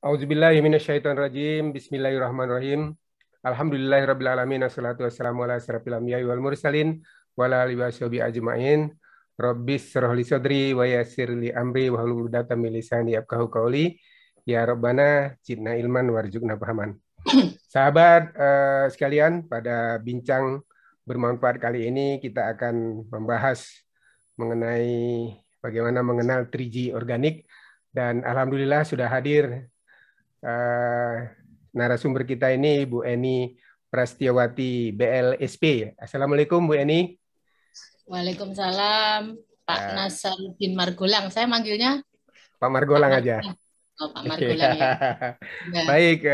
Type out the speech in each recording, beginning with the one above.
Auzubillahi minasyaitonirrajim. Bismillahirrahmanirrahim. Alhamdulillahirabbil alamin. Wassalatu wassalamu ala asyrafil anbiya'i wal mursalin wa ala alihi washabihi ajmain. Rabbis shrah li sadri wa yassir li amri wahlul 'uqdatam min lisani yafqahu qawli. Ya Rabbana zidna ilman warzuqna fahaman. Sahabat sekalian, pada bincang bermanfaat kali ini kita akan membahas mengenai bagaimana mengenal 3G organik, dan alhamdulillah sudah hadir narasumber kita ini Bu Eni Prastiawati BLSP. Assalamualaikum Bu Eni. Waalaikumsalam Pak Nasaruddin Margolang. Saya manggilnya Pak Margolang aja. Oh, Pak Margolang ya. Baik,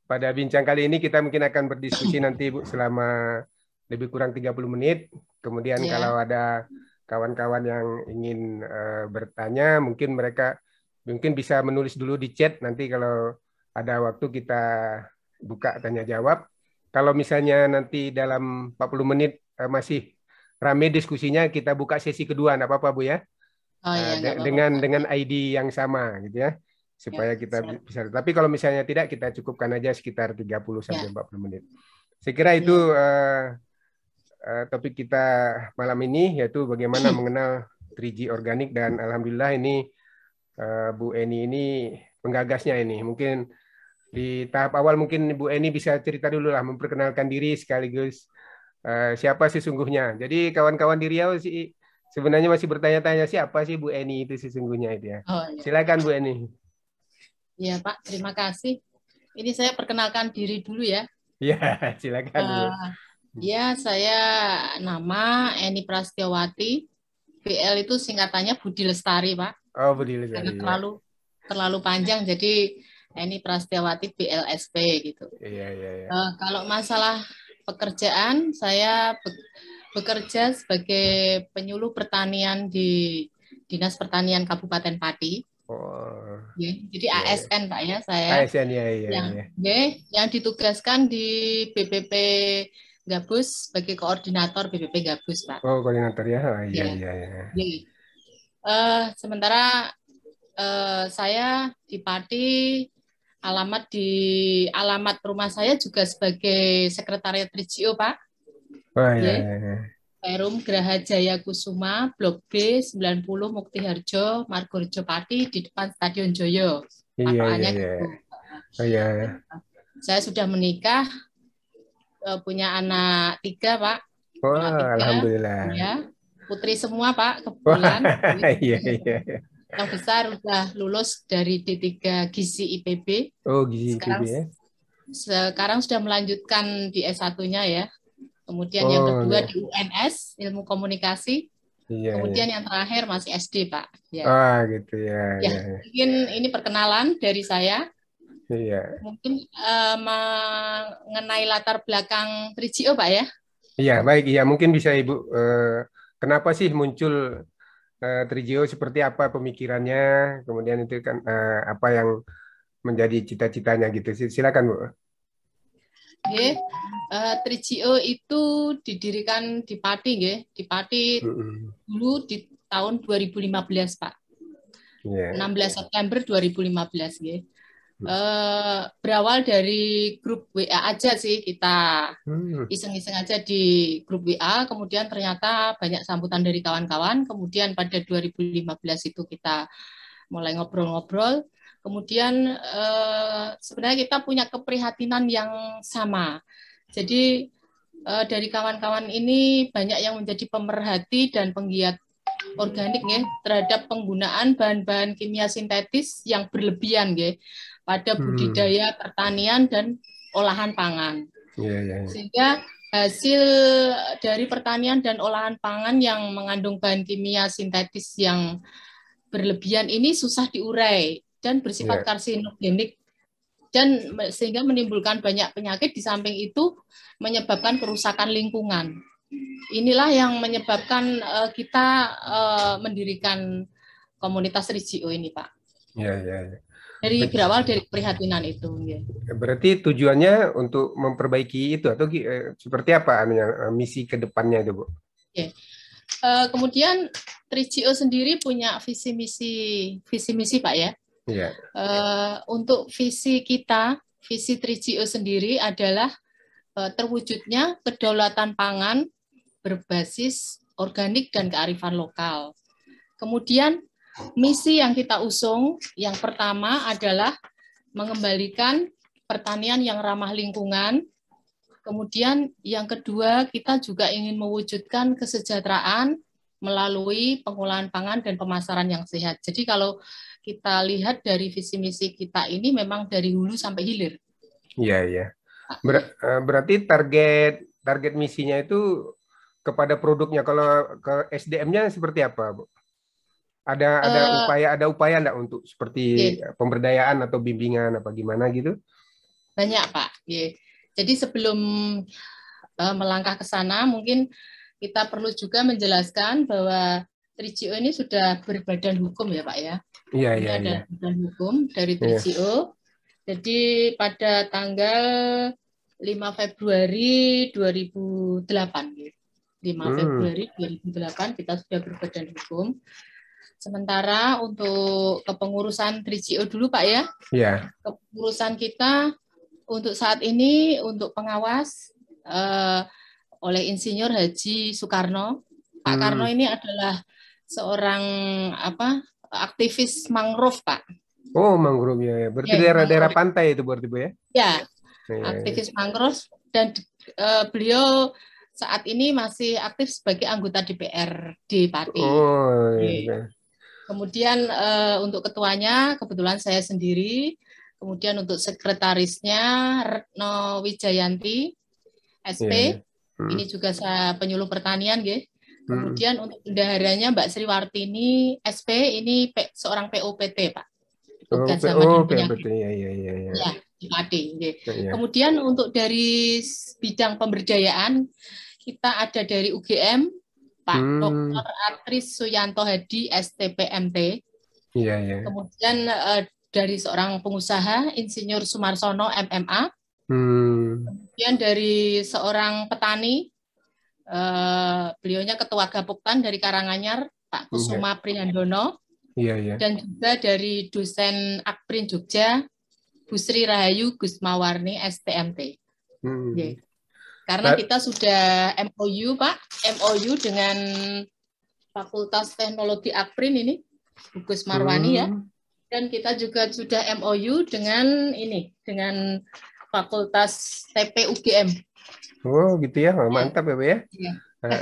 pada bincang kali ini kita mungkin akan berdiskusi nanti Bu selama lebih kurang 30 menit. Kemudian kalau ada kawan-kawan yang ingin bertanya, mungkin bisa menulis dulu di chat, nanti kalau ada waktu kita buka tanya jawab. Kalau misalnya nanti dalam 40 menit masih rame diskusinya, kita buka sesi kedua, enggak apa-apa Bu ya. Oh, iya, dengan ID yang sama gitu ya, supaya kita bisa. Tapi kalau misalnya tidak, kita cukupkan aja sekitar 30 sampai 40 menit. Saya kira itu topik kita malam ini, yaitu bagaimana mengenal 3G organik, dan alhamdulillah ini Bu Eni ini penggagasnya ini. Mungkin di tahap awal mungkin Bu Eni bisa cerita dulu lah, memperkenalkan diri sekaligus siapa sesungguhnya. Jadi kawan-kawan di Riau sih sebenarnya masih bertanya-tanya siapa sih Bu Eni itu sesungguhnya itu ya. Oh, iya. Silakan Bu Eni. Iya Pak, terima kasih. Ini saya perkenalkan diri dulu ya. Iya, silakan Bu. Ya, saya nama Eni Prastiawati. BL itu singkatannya Budi Lestari, Pak. Oh, Budi Lestari. Karena terlalu panjang, jadi Eni Prastiawati BLSP gitu. Iya. Kalau masalah pekerjaan, saya bekerja sebagai penyuluh pertanian di Dinas Pertanian Kabupaten Pati. Oh. Jadi ASN Pak ya saya. ASN ya. Yang ditugaskan di BPP Gabus sebagai koordinator BPP Gabus Pak. Oh, koordinator ya. Oh, iya. Sementara saya di Pati, alamat rumah saya juga sebagai sekretariat 3GO Pak. Oh iya. Perum Graha Jaya Kusuma, Blok B 90 Muktiharjo, Margorejo Pati, di depan Stadion Joyo. Iya. Gitu. Oh iya. Saya sudah menikah, punya anak 3 Pak. Oh, alhamdulillah. Ya, putri semua Pak, kebetulan. Iya. Yang besar sudah lulus dari D3 Gizi IPB. Oh, Gizi IPB ya. Sekarang sudah melanjutkan di S1-nya ya. Kemudian yang kedua di UNS, Ilmu Komunikasi. Kemudian yang terakhir masih SD, Pak. Ya. Gitu ya. Mungkin ini perkenalan dari saya. Iya. Mungkin mengenai latar belakang 3GO, Pak ya. Iya, baik. Iya, mungkin bisa Ibu. Kenapa sih muncul 3GO, seperti apa pemikirannya? Kemudian itu kan apa yang menjadi cita-citanya gitu. Silakan, Bu. 3GO itu didirikan di Pati, di Pati dulu di tahun 2015, Pak. 16 September 2015, berawal dari grup WA aja sih, kita iseng-iseng aja di grup WA, kemudian ternyata banyak sambutan dari kawan-kawan, kemudian pada 2015 itu kita mulai ngobrol-ngobrol. Kemudian sebenarnya kita punya keprihatinan yang sama. Jadi dari kawan-kawan ini banyak yang menjadi pemerhati dan penggiat organik terhadap penggunaan bahan-bahan kimia sintetis yang berlebihan pada budidaya, pertanian, dan olahan pangan. Sehingga hasil dari pertanian dan olahan pangan yang mengandung bahan kimia sintetis yang berlebihan ini susah diurai dan bersifat karsinogenik, dan sehingga menimbulkan banyak penyakit, di samping itu menyebabkan kerusakan lingkungan. Inilah yang menyebabkan kita mendirikan komunitas 3GO ini, Pak. Iya. Berawal dari keprihatinan itu. Berarti tujuannya untuk memperbaiki itu, atau seperti apa misi ke depannya itu, Bu? Kemudian 3GO sendiri punya visi misi Pak ya. Iya. Untuk visi kita, visi 3GO sendiri adalah terwujudnya kedaulatan pangan berbasis organik dan kearifan lokal. Kemudian misi yang kita usung yang pertama adalah mengembalikan pertanian yang ramah lingkungan. Kemudian yang kedua, kita juga ingin mewujudkan kesejahteraan melalui pengolahan pangan dan pemasaran yang sehat. Jadi kalau kita lihat dari visi misi kita ini memang dari hulu sampai hilir. Iya, iya. Berarti target misinya itu kepada produknya. Kalau ke SDM-nya seperti apa, Bu? Ada upaya enggak untuk seperti pemberdayaan atau bimbingan apa gimana gitu? Banyak, Pak. Jadi sebelum melangkah ke sana, mungkin kita perlu juga menjelaskan bahwa 3GO ini sudah berbadan hukum ya, Pak ya. Iya, ini iya, ada iya. badan hukum dari 3GO. Jadi pada tanggal 5 Februari 2008. 5 Februari 2008 kita sudah berbadan hukum. Sementara untuk kepengurusan 3GO dulu Pak ya. Iya. Kepengurusan kita untuk saat ini untuk pengawas oleh Insinyur Haji Soekarno. Pak Karno ini adalah seorang aktivis mangrove, Pak. Oh, mangrove ya. Berarti daerah-daerah pantai itu berarti, Bu ya? Ya, aktivis mangrove dan beliau saat ini masih aktif sebagai anggota DPRD Pati. Oh, iya. Kemudian untuk ketuanya kebetulan saya sendiri. Kemudian untuk sekretarisnya Retno Wijayanti, SP. Ini juga saya penyuluh pertanian, nggih. Kemudian untuk bendaharanya Mbak Sri Wartini, SP, ini seorang POPT, Pak. Tugas sama dan penyakit. Ya, di Pati. Kemudian untuk dari bidang pemberdayaan, kita ada dari UGM, Pak Dr. Atris Suyanto Hadi, STPMT. Iya, iya. Kemudian dari seorang pengusaha, Insinyur Sumarsono, MMA. Kemudian dari seorang petani, beliaunya Ketua Gapuktan dari Karanganyar, Pak Kusuma Prihandono. Iya, iya. Dan juga dari dosen Akprin Jogja, Bu Sri Rahayu Gusmawarni, STMT. Karena kita sudah MOU, Pak, MOU dengan Fakultas Teknologi Akprin ini, Bu Gusmarwani ya. Dan kita juga sudah MOU dengan Fakultas TP UGM. Oh, gitu ya. Mantap ya, Bu ya.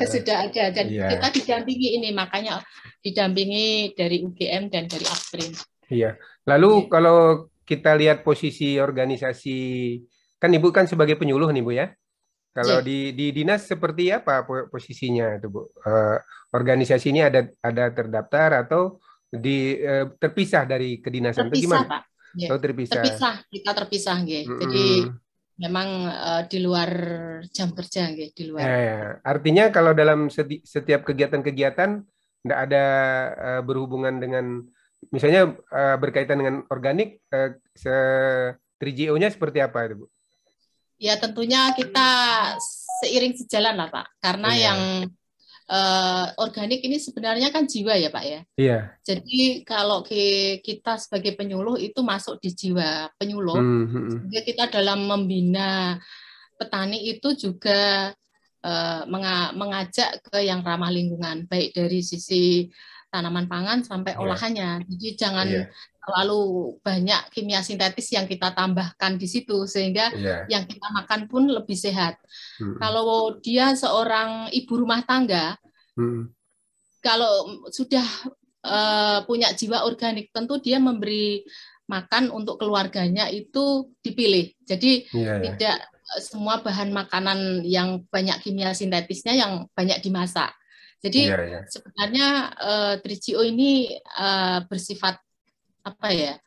Sudah ada. Dan kita didampingi ini, makanya didampingi dari UGM dan dari Akprin. Iya. Lalu kalau kita lihat posisi organisasi, kan Ibu kan sebagai penyuluh nih, Bu ya. Kalau di dinas seperti apa posisinya itu, Bu? Organisasi ini ada terdaftar atau terpisah dari kedinasan? Terpisah, Pak. Oh, terpisah. Kita terpisah, nggih. Jadi memang di luar jam kerja, nggih, di luar. Artinya kalau dalam setiap kegiatan-kegiatan tidak ada berhubungan dengan, misalnya berkaitan dengan organik, 3GO-nya seperti apa itu, Bu? Ya tentunya kita seiring sejalan lah, Pak. Karena yang organik ini sebenarnya kan jiwa ya, Pak ya. Iya. Jadi kalau kita sebagai penyuluh itu masuk di jiwa penyuluh. Sehingga kita dalam membina petani itu juga mengajak ke yang ramah lingkungan, baik dari sisi tanaman pangan sampai olahannya. Jadi jangan terlalu banyak kimia sintetis yang kita tambahkan di situ, sehingga yang kita makan pun lebih sehat. Kalau dia seorang ibu rumah tangga, kalau sudah punya jiwa organik, tentu dia memberi makan untuk keluarganya itu dipilih. Jadi tidak semua bahan makanan yang banyak kimia sintetisnya yang banyak dimasak. Jadi sebenarnya 3GO ini bersifat apa ya,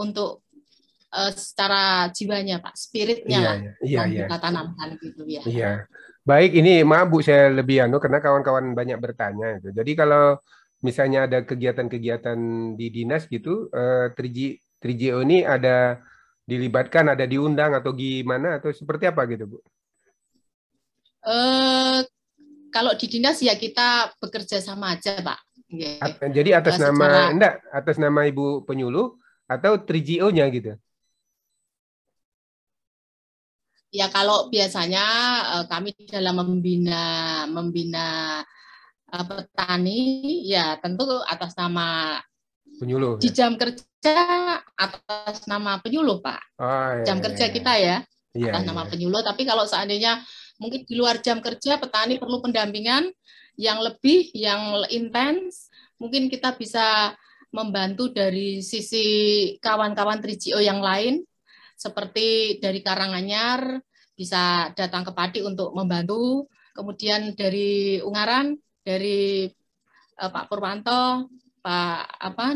untuk secara jiwanya, Pak, spiritnya lah yang kita tanamkan gitu ya. Iya. Baik, ini maaf Bu, saya lebih karena kawan-kawan banyak bertanya itu. Jadi kalau misalnya ada kegiatan-kegiatan di dinas gitu, 3GO ini ada dilibatkan, ada diundang atau gimana atau seperti apa gitu, Bu? Kalau di dinas ya kita bekerja sama aja, Pak. Jadi atas nama secara atas nama Ibu penyuluh atau 3GO-nya gitu. Ya kalau biasanya kami dalam membina petani ya tentu atas nama penyuluh di ya. jam kerja atas nama penyuluh Pak. Jam kerja kita ya atas nama penyuluh. Tapi kalau seandainya mungkin di luar jam kerja petani perlu pendampingan yang lebih, yang intens, mungkin kita bisa membantu dari sisi kawan-kawan 3GO yang lain, seperti dari Karanganyar bisa datang ke Pati untuk membantu, kemudian dari Ungaran, dari Pak Purwanto,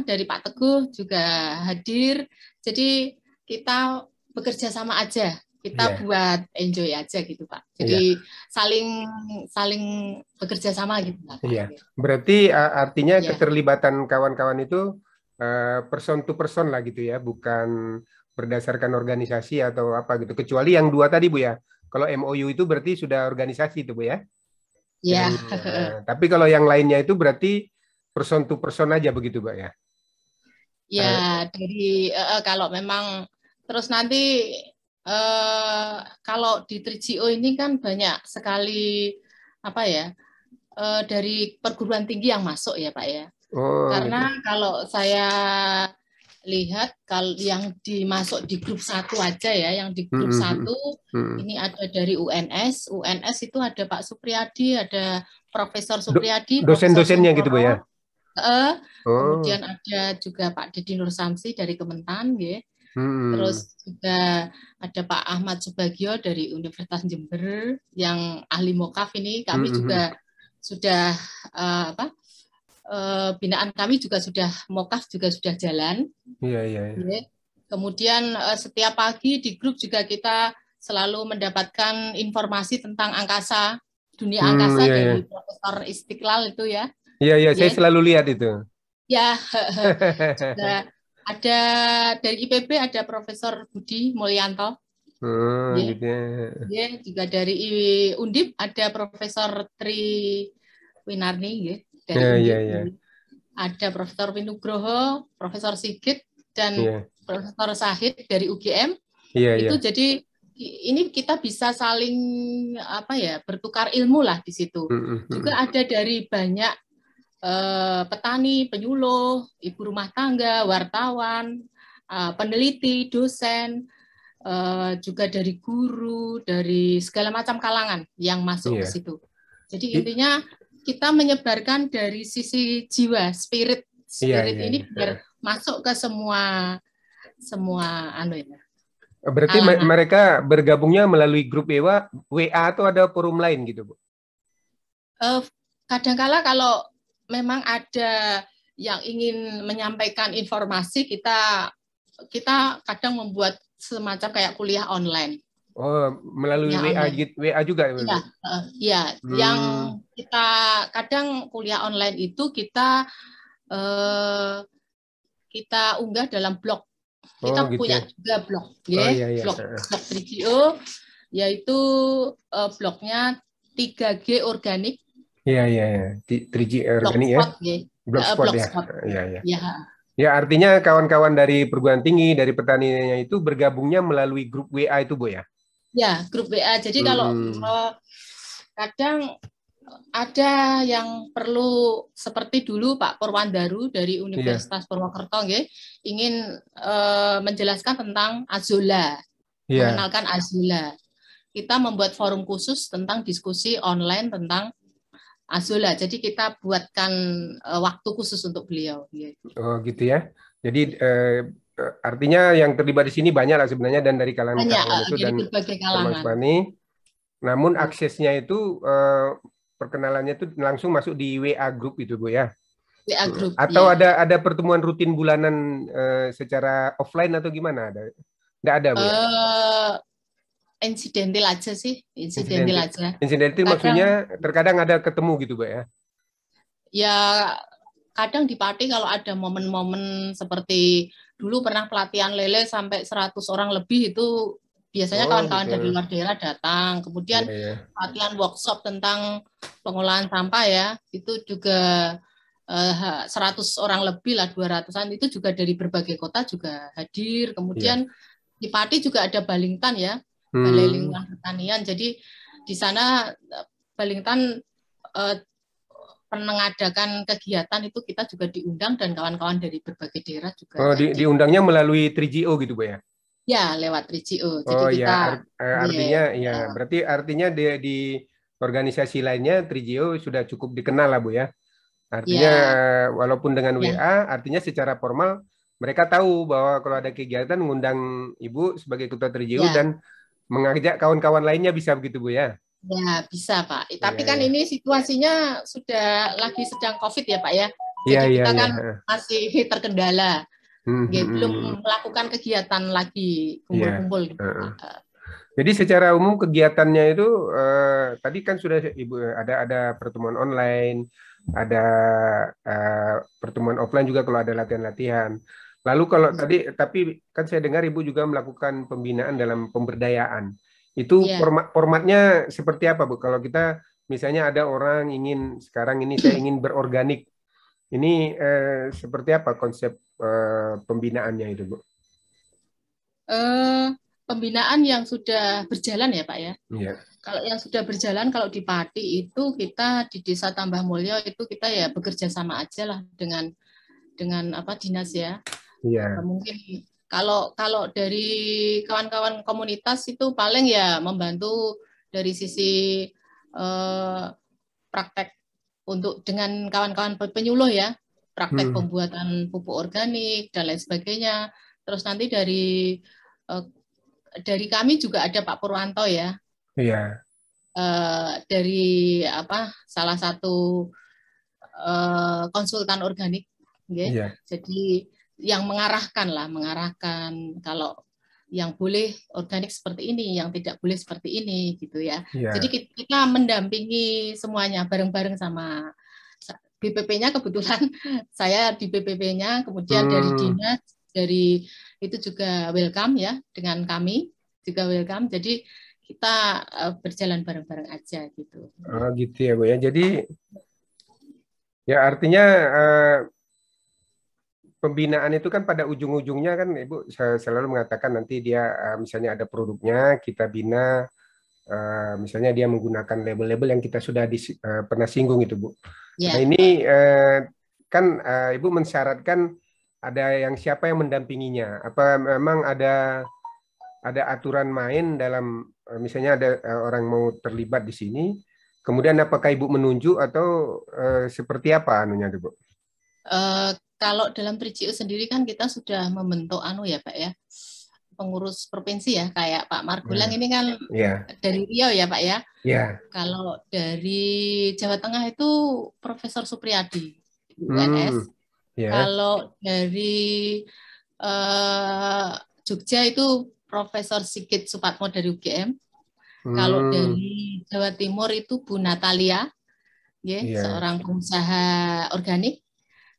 dari Pak Teguh juga hadir. Jadi kita bekerja sama aja, kita buat enjoy aja gitu Pak. Jadi saling bekerja sama gitu Pak. Iya. Berarti artinya keterlibatan kawan-kawan itu person to person lah gitu ya, bukan berdasarkan organisasi atau apa gitu. Kecuali yang 2 tadi Bu ya. Kalau MOU itu berarti sudah organisasi itu Bu ya. Iya. Tapi kalau yang lainnya itu berarti person to person aja begitu Mbak ya. Ya, dari kalau memang terus nanti kalau di 3GO ini kan banyak sekali apa ya dari perguruan tinggi yang masuk ya Pak ya. Karena gitu. Kalau saya lihat kalau yang dimasuk di grup 1 aja ya, yang di grup 1 ini ada dari UNS itu ada Pak Supriyadi, ada Profesor Supriyadi, dosen-dosennya gitu Bu ya. Kemudian ada juga Pak Deddy Nur Samsi dari Kementan, ya. Terus juga ada Pak Ahmad Subagio dari Universitas Jember yang ahli Mokaf ini. Kami juga sudah binaan kami juga sudah Mokaf juga sudah jalan. Iya. Kemudian setiap pagi di grup juga kita selalu mendapatkan informasi tentang angkasa, dunia angkasa dari Profesor Istiqlal itu ya. Iya, saya selalu lihat itu. Ya, juga ada dari IPB ada Profesor Budi Mulyanto. Gitu. Juga dari Undip ada Profesor Tri Winarni, dari Undip. Ada Profesor Winugroho, Profesor Sigit, dan Profesor Sahid dari UGM. Itu jadi ini kita bisa saling bertukar ilmu lah di situ. Juga ada dari banyak petani, penyuluh, ibu rumah tangga, wartawan, peneliti, dosen, juga dari guru, dari segala macam kalangan yang masuk ke situ. Jadi intinya kita menyebarkan dari sisi jiwa, spirit ini biar masuk ke semua ya. Berarti mereka bergabungnya melalui grup WA atau ada forum lain gitu Bu? Kadang-kala kalau memang ada yang ingin menyampaikan informasi, kita kadang membuat semacam kayak kuliah online. Oh, melalui WA juga? Iya. Yang kita kadang kuliah online itu kita unggah dalam blog. Kita punya juga blog, blog 3GO, yaitu blognya 3G Organik. Iya. 3G Organik ya. Blogspot ya. Ya, artinya kawan-kawan dari perguruan tinggi, dari petaninya itu bergabungnya melalui grup WA itu Bu ya? Ya, grup WA. Jadi kalau kadang ada yang perlu seperti dulu Pak Purwandaru dari Universitas Purwokerto ingin menjelaskan tentang Azolla, mengenalkan Azolla. Kita membuat forum khusus tentang diskusi online tentang Azolla. Jadi kita buatkan waktu khusus untuk beliau. Oh gitu ya. Jadi artinya yang terlibat di sini banyak lah sebenarnya dan dari kalangan itu dari dan berbagai kalangan. Namun aksesnya itu perkenalannya itu langsung masuk di WA group itu Bu ya. WA group. Atau ada pertemuan rutin bulanan secara offline atau gimana? Nggak ada Bu ya? Insidental aja sih, insidental aja. Insidental maksudnya terkadang ada ketemu gitu Bu ya? Ya kadang di Pati kalau ada momen-momen seperti dulu pernah pelatihan lele sampai 100 orang lebih itu biasanya kawan-kawan dari luar daerah datang. Kemudian pelatihan workshop tentang pengolahan sampah ya, itu juga 100 orang lebih lah, 200-an itu juga dari berbagai kota juga hadir. Kemudian di Pati juga ada Balingtan ya, Balai Lingkungan Pertanian. Jadi di sana Balingtan mengadakan kegiatan itu kita juga diundang dan kawan-kawan dari berbagai daerah juga. Oh, diundangnya melalui 3GO gitu, Bu ya? Ya, lewat 3GO. Jadi Oh kita artinya ya, berarti artinya di organisasi lainnya 3GO sudah cukup dikenal lah, Bu ya. Artinya walaupun dengan WA, artinya secara formal mereka tahu bahwa kalau ada kegiatan mengundang Ibu sebagai ketua 3GO dan mengajak kawan-kawan lainnya, bisa begitu, Bu ya? Ya, bisa, Pak. Tapi kan ini situasinya sudah lagi sedang COVID ya, Pak ya. Jadi kita kan masih terkendala. Belum melakukan kegiatan lagi kumpul-kumpul. Jadi secara umum kegiatannya itu tadi kan sudah Ibu ada pertemuan online, ada pertemuan offline juga kalau ada latihan-latihan. Lalu kalau tapi kan saya dengar Ibu juga melakukan pembinaan dalam pemberdayaan. Itu formatnya seperti apa, Bu? Kalau kita misalnya ada orang sekarang ini saya ingin berorganik. Ini seperti apa konsep pembinaannya itu, Bu? Pembinaan yang sudah berjalan ya, Pak ya. Iya. Kalau yang sudah berjalan, kalau di Pati itu kita di Desa Tambah Mulyo itu kita ya bekerja sama aja lah dengan dinas ya. Iya. Mungkin kalau dari kawan-kawan komunitas itu paling ya membantu dari sisi praktek untuk dengan kawan-kawan penyuluh ya, praktek pembuatan pupuk organik dan lain sebagainya. Terus nanti dari kami juga ada Pak Purwanto ya. Iya. Dari salah satu konsultan organik, Iya. Jadi yang mengarahkan kalau yang boleh organik seperti ini, yang tidak boleh seperti ini, gitu ya. Iya. Jadi kita mendampingi semuanya bareng-bareng sama BPP-nya. Kebetulan saya di BPP-nya, kemudian dari dinas, dari itu juga welcome ya, dengan kami juga welcome. Jadi kita berjalan bareng-bareng aja gitu. Oh gitu ya, Bu ya. Jadi ya artinya pembinaan itu kan pada ujung-ujungnya kan Ibu selalu mengatakan nanti dia misalnya ada produknya kita bina, misalnya dia menggunakan label-label yang kita sudah pernah singgung itu, Bu. Nah ini kan Ibu mensyaratkan ada siapa yang mendampinginya? Apa memang ada aturan main dalam misalnya ada orang mau terlibat di sini, kemudian apakah Ibu menunjuk atau seperti apa anunya itu, Bu? Kalau dalam 3GO sendiri kan kita sudah membentuk ya Pak ya, pengurus provinsi ya, kayak Pak Margolang ini kan dari Riau ya Pak ya. Kalau dari Jawa Tengah itu Profesor Supriyadi UNS. Kalau dari Jogja itu Profesor Sigit Supatmo dari UGM. Kalau dari Jawa Timur itu Bu Natalia, seorang pengusaha organik.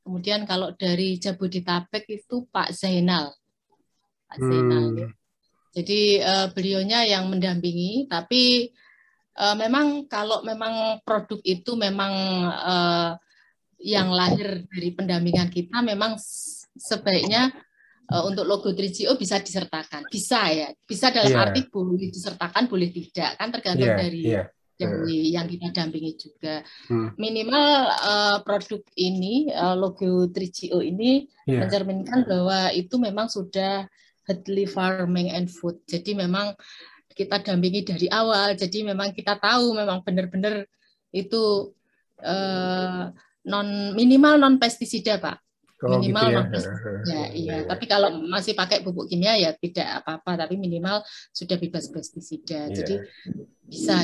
Kemudian kalau dari Jabodetabek itu Pak Zainal. Pak Zainal. Jadi beliaunya yang mendampingi, tapi memang kalau memang produk itu memang yang lahir dari pendampingan kita, memang sebaiknya untuk logo 3GO bisa disertakan. Bisa ya, bisa dalam arti boleh disertakan, boleh tidak, kan tergantung dari yang kita dampingi juga. Minimal produk ini, logo 3GO ini mencerminkan bahwa itu memang sudah Headley Farming and Food. Jadi memang kita dampingi dari awal, jadi memang kita tahu memang benar-benar itu minimal non pestisida, Pak. Minimal gitu ya. non pestisida. Iya. Tapi kalau masih pakai pupuk kimia ya tidak apa-apa, tapi minimal sudah bebas pestisida. Jadi bisa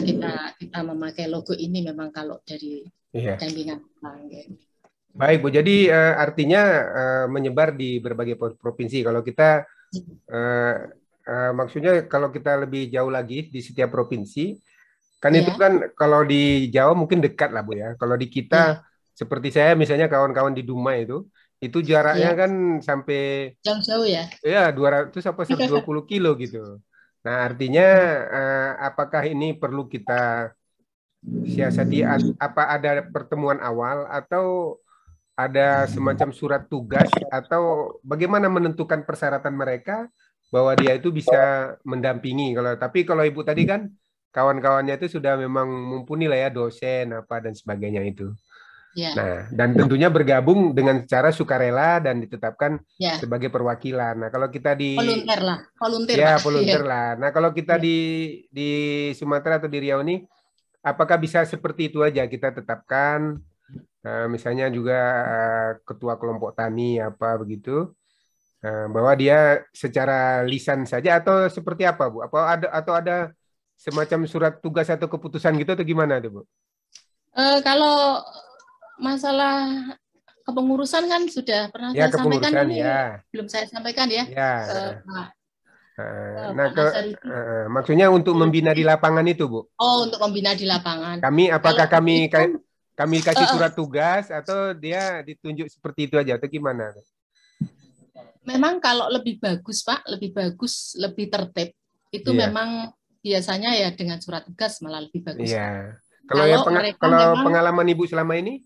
kita memakai logo ini memang kalau dari dampingan. Baik, Bu. Jadi artinya menyebar di berbagai provinsi. Kalau kita maksudnya kalau kita lebih jauh lagi di setiap provinsi, kan itu kan kalau di Jawa mungkin dekat lah, Bu ya. Kalau di kita seperti saya misalnya kawan-kawan di Dumai itu jaraknya kan sampai jauh-jauh ya. Ya, 200 apa 120 kilo gitu. Nah, artinya apakah ini perlu kita siasati, apa ada pertemuan awal atau ada semacam surat tugas atau bagaimana menentukan persyaratan mereka bahwa dia itu bisa mendampingi. Kalau Ibu tadi kan kawan-kawannya itu sudah memang mumpuni lah ya, dosen apa dan sebagainya itu. Ya. Nah, dan tentunya bergabung dengan cara sukarela dan ditetapkan Ya. sebagai perwakilan. Nah, kalau kita di volunteer lah, volunteer ya Pak. volunteer Ya. lah. Nah, kalau kita Ya. di Sumatera atau di Riau ini, apakah bisa seperti itu aja kita tetapkan, misalnya juga ketua kelompok tani apa begitu, bahwa dia secara lisan saja atau seperti apa, Bu? Atau ada semacam surat tugas atau keputusan gitu atau gimana tuh, Bu? Kalau masalah kepengurusan kan sudah pernah Ya, saya sampaikan, kepengurusan ini ya. belum saya sampaikan ya Ya. ke Pak, Nah, Pak Nasarudin. maksudnya untuk membina di lapangan itu, Bu. Oh, untuk membina di lapangan. Apakah Kalau kami itu, kasih surat tugas atau dia ditunjuk seperti itu aja atau gimana? memang kalau lebih bagus Pak, lebih bagus, lebih tertib, itu Iya. memang biasanya ya dengan surat tugas malah lebih bagus Pak. Iya. Kalau mereka Kalau memang, pengalaman Ibu selama ini?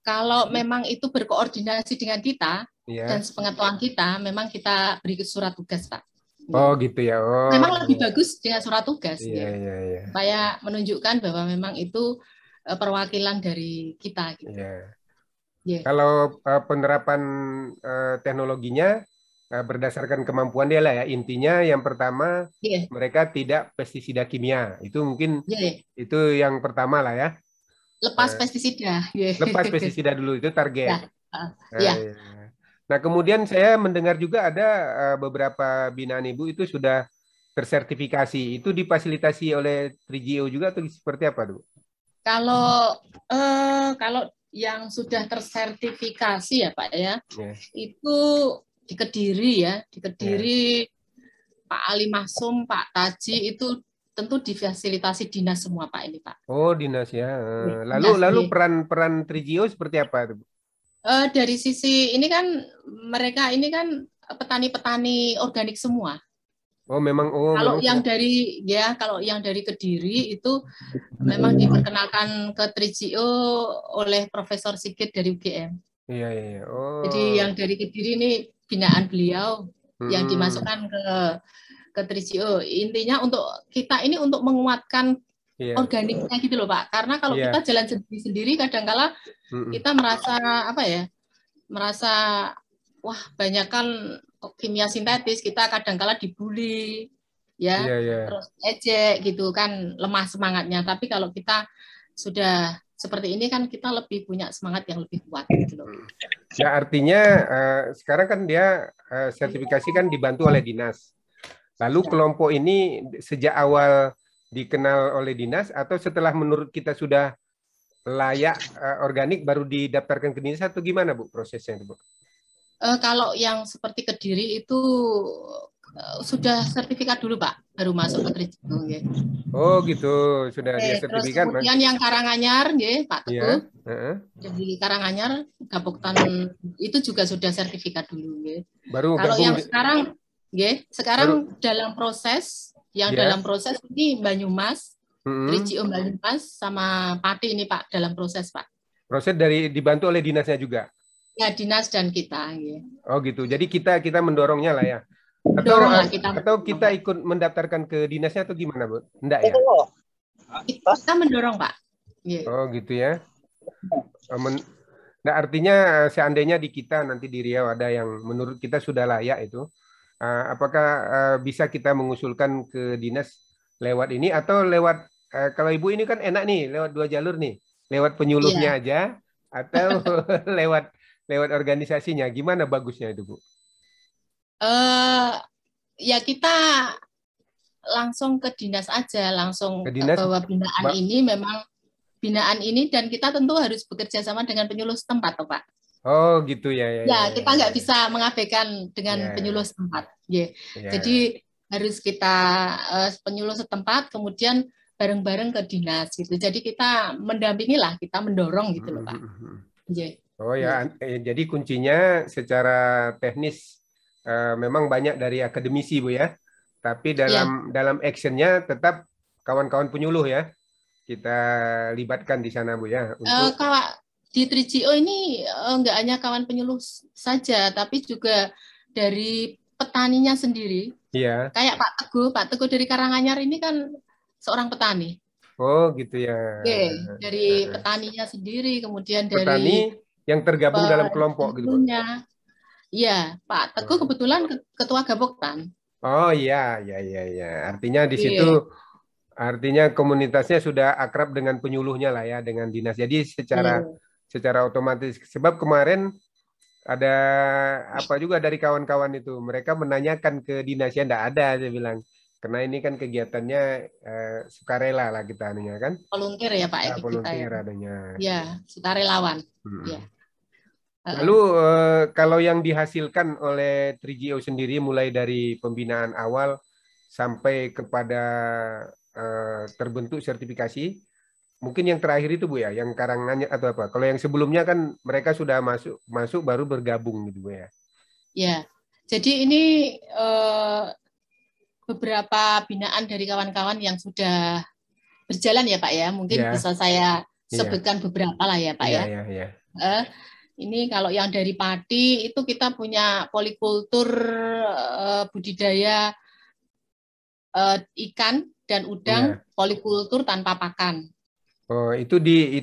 kalau memang itu berkoordinasi dengan kita dan Iya. sepengetahuan kita, memang kita beri surat tugas Pak. Oh gitu ya. Oh. Memang lebih bagus dengan surat tugas, Iya, ya. iya, iya. Supaya menunjukkan bahwa memang itu perwakilan dari kita. Gitu. Iya. Yeah. Kalau penerapan teknologinya berdasarkan kemampuan dia lah ya. Intinya yang pertama mereka tidak pestisida kimia. Itu mungkin itu yang pertama lah ya. Lepas pestisida. Lepas pestisida dulu itu target. Ya. Nah, kemudian saya mendengar juga ada beberapa binaan Ibu itu sudah tersertifikasi. Itu difasilitasi oleh 3GO juga atau seperti apa, Bu? Kalau yang sudah tersertifikasi ya Pak ya, itu di Kediri ya, di Kediri Pak Ali Masum, Pak Taji itu tentu difasilitasi dinas semua Pak ini Pak. Oh dinas ya. Lalu peran 3GO seperti apa, Bu? Dari sisi ini kan mereka ini kan petani-petani organik semua. Oh memang. Kalau yang dari kalau yang dari Kediri itu memang diperkenalkan ke 3GO oleh Profesor Sigit dari UGM. Iya, iya. Oh. Jadi yang dari Kediri ini binaan beliau yang dimasukkan ke 3GO. Intinya untuk kita ini untuk menguatkan organiknya gitu loh Pak. Karena kalau kita jalan sendiri-sendiri kadang-kala kita merasa merasa wah banyak kan kimia sintetis, kita kadang-kala dibully terus ejek gitu kan, lemah semangatnya. Tapi kalau kita sudah seperti ini kan kita lebih punya semangat yang lebih kuat gitu loh. Nah, artinya sekarang kan dia sertifikasi kan dibantu oleh dinas. Lalu kelompok ini sejak awal dikenal oleh dinas atau setelah menurut kita sudah layak organik baru didaftarkan ke dinas atau gimana Bu prosesnya itu, Bu? Kalau yang seperti Kediri itu sudah sertifikat dulu Pak, baru masuk ke 3GO. Oh gitu, sudah dia sertifikat. Terus kemudian yang Karanganyar, Pak Teguh, di Karanganyar, Gapoktan itu juga sudah sertifikat dulu. Baru kalau yang baru, sekarang dalam proses, dalam proses ini Banyumas, 3GO Banyumas sama Pati ini Pak dalam proses Pak. Proses dibantu oleh dinasnya juga. Ya dinas dan kita. Oh gitu, jadi kita mendorongnya lah ya. Atau kita ikut mendaftarkan ke dinasnya atau gimana, Bu? Enggak ya? Kita mendorong, Pak. Oh, gitu ya. Nah, artinya seandainya di kita nanti di Riau ada yang menurut kita sudah layak itu, apakah bisa kita mengusulkan ke dinas lewat ini atau lewat kalau Ibu ini kan enak nih, lewat 2 jalur nih. Lewat penyuluhnya aja atau lewat organisasinya. Gimana bagusnya itu, Bu? Ya kita langsung ke dinas aja, langsung ke dinas, bahwa binaan ini dan kita tentu harus bekerja sama dengan penyuluh setempat, Pak. Oh gitu ya. Ya kita nggak bisa mengabaikan dengan penyuluh setempat. Jadi harus kita penyuluh setempat, kemudian bareng-bareng ke dinas gitu. Jadi kita mendampingi lah, kita mendorong gitu loh Pak. Oh ya, jadi kuncinya secara teknis memang banyak dari akademisi Bu ya, tapi dalam actionnya tetap kawan-kawan penyuluh ya kita libatkan di sana Bu ya. Di 3GO ini nggak hanya kawan penyuluh saja, tapi juga dari petaninya sendiri. Iya. Kayak Pak Teguh dari Karanganyar ini kan seorang petani. Oh gitu ya. Oke, dari petaninya sendiri, kemudian dari Petani yang tergabung dalam kelompok gitu, Bu. penyuluhnya. Iya, Pak Teguh kebetulan ketua Gaboktan. Oh iya, iya, iya, iya. Artinya di situ, Iya. artinya komunitasnya sudah akrab dengan penyuluhnya lah ya, dengan dinas. Jadi Iya. secara otomatis. Sebab kemarin ada apa juga dari kawan-kawan itu, mereka menanyakan ke dinasnya, enggak ada, saya bilang. Karena ini kan kegiatannya sukarela lah kita anunya kan. Volunteer ya Pak ya kita ya. Volunteer adanya. Ya, sukarelawan. Ya. Lalu kalau yang dihasilkan oleh 3GO sendiri mulai dari pembinaan awal sampai kepada terbentuk sertifikasi, mungkin yang terakhir itu Bu ya, yang Karanganyar atau apa? Kalau yang sebelumnya kan mereka sudah masuk baru bergabung gitu Bu ya. Ya, jadi ini beberapa binaan dari kawan-kawan yang sudah berjalan ya Pak ya. Mungkin bisa saya sebutkan beberapa lah ya Pak ya. Ini kalau yang dari padi itu kita punya polikultur budidaya ikan dan udang, polikultur tanpa pakan. Oh, itu di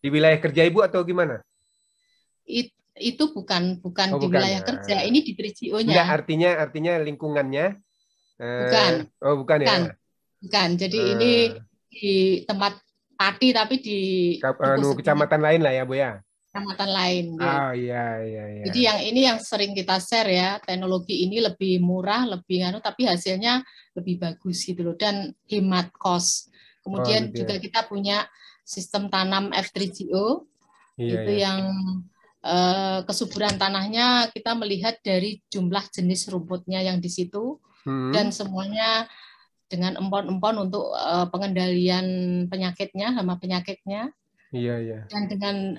wilayah kerja Ibu atau gimana? Itu bukan di wilayah kerja, ini di 3GO-nya. Enggak, artinya lingkungannya. Bukan. Oh, bukan ya. Bukan. Jadi ini di tempat padi tapi di kecamatan lain lah ya, Bu ya. Kecamatan lain. Oh iya. Jadi yang ini yang sering kita share ya, teknologi ini lebih murah, lebih tapi hasilnya lebih bagus gitu loh dan hemat cost. Kemudian gitu juga kita punya sistem tanam F3GO itu yang kesuburan tanahnya kita melihat dari jumlah jenis rumputnya yang di situ dan semuanya dengan empon-empon untuk pengendalian penyakitnya, hama penyakitnya. Iya. Dan dengan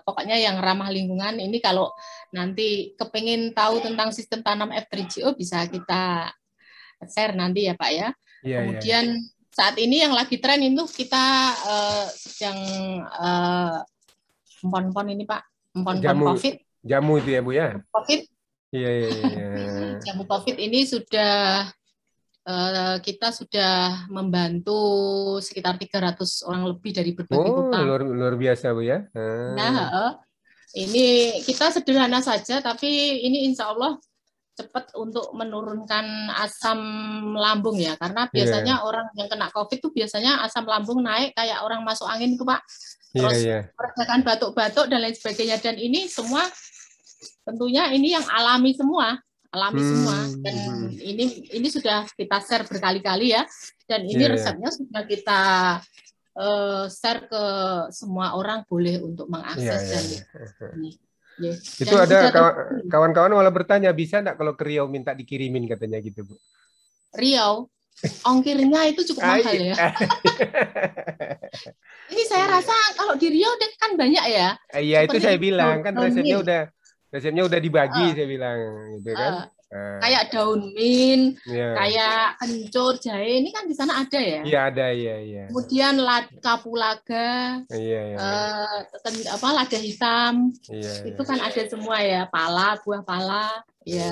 pokoknya yang ramah lingkungan ini kalau nanti kepingin tahu tentang sistem tanam F3GO bisa kita share nanti ya Pak ya. Kemudian saat ini yang lagi tren itu kita sedang empon-empon ini Pak, empon-empon COVID. Jamu itu ya Bu ya. COVID. Iya. Jamu COVID ini sudah kita sudah membantu sekitar 300 orang lebih dari berbagai hutan. Luar biasa Bu ya. Nah, ini kita sederhana saja, tapi ini insya Allah cepat untuk menurunkan asam lambung ya, karena biasanya orang yang kena COVID itu biasanya asam lambung naik kayak orang masuk angin itu Pak. Terus merasakan batuk-batuk dan lain sebagainya, dan ini semua tentunya ini yang alami semua dan ini sudah kita share berkali-kali ya, dan ini resepnya sudah kita share ke semua orang boleh untuk mengakses. Itu ada kawan-kawan malah bertanya, bisa enggak kalau ke Riau minta dikirimin katanya gitu Bu. Riau ongkirnya itu cukup mahal ya. Ini saya rasa kalau di Riau kan banyak ya. Iya itu saya bilang kan resepnya udah dibagi saya bilang gitu kan. Kayak daun mint, kayak kencur, jahe ini kan di sana ada ya. Iya ada, iya. Kemudian kapulaga, lada hitam, itu kan ada semua ya, buah pala, ya.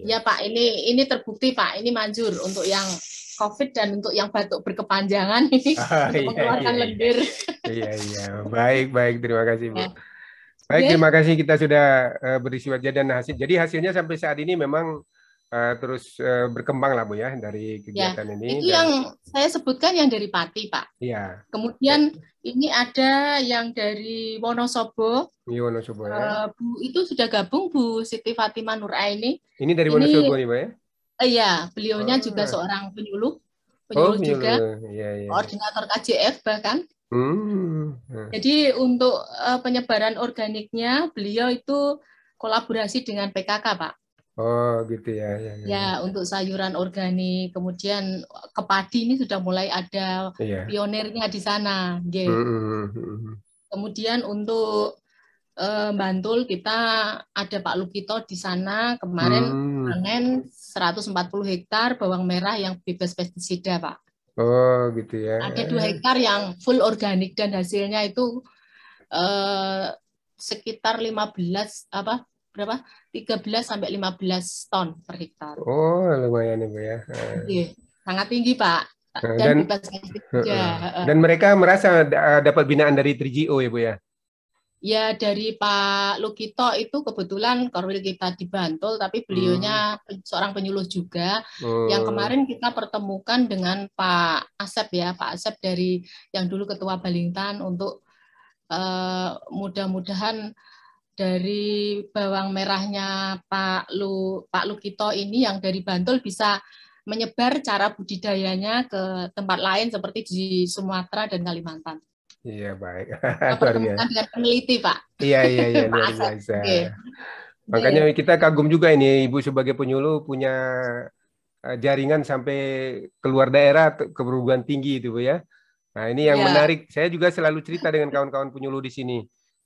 Ya Pak, ini terbukti Pak, ini manjur untuk yang COVID dan untuk yang batuk berkepanjangan ini untuk mengeluarkan lendir. Iya. Baik, terima kasih Bu. Baik, terima kasih kita sudah berisi wajah dan hasil. Jadi hasilnya sampai saat ini memang terus berkembang lah Bu ya dari kegiatan ini. Itu yang saya sebutkan yang dari Pati Pak. Iya. Kemudian ini ada yang dari Wonosobo. Wonosobo ya. Bu itu sudah gabung Bu Siti Fatimah Nuraini. Ini dari Wonosobo nih Pak ya? Iya, beliaunya juga seorang penyuluh juga. Iya. Koordinator KJF bahkan. Jadi untuk penyebaran organiknya beliau itu kolaborasi dengan PKK Pak. Oh gitu ya. Ya untuk sayuran organik, kemudian ke padi ini sudah mulai ada pionirnya di sana. Kemudian untuk Bantul kita ada Pak Lukito di sana kemarin panen 140 hektar bawang merah yang bebas pestisida Pak. Oh, gitu ya. Ada 2 hektar yang full organik dan hasilnya itu sekitar 15 apa berapa 13 sampai 15 ton per hektar. Oh, lumayan ya, Bu ya. Iya, sangat tinggi Pak dan Dan bebas plastik juga. dan mereka merasa dapat binaan dari 3GO ya, Bu ya. Ya dari Pak Lukito itu kebetulan korwil kita di Bantul, tapi Hmm. beliaunya seorang penyuluh juga. Yang Oh, kemarin kita pertemukan dengan Pak Asep ya, Pak Asep dari yang dulu Ketua Balintan untuk mudah-mudahan dari bawang merahnya Pak Lukito ini yang dari Bantul bisa menyebar cara budidayanya ke tempat lain seperti di Sumatera dan Kalimantan. iya baik. Kita Luar biasa. pertemukan dengan peneliti, Pak. Iya, iya, iya, Pak luar Asep. biasa. Oke. Makanya Oke. kita kagum juga ini Ibu sebagai penyuluh punya jaringan sampai keluar daerah ke perguruan tinggi itu, Bu ya. Nah, ini yang Ya. menarik. Saya juga selalu cerita dengan kawan-kawan penyuluh di sini.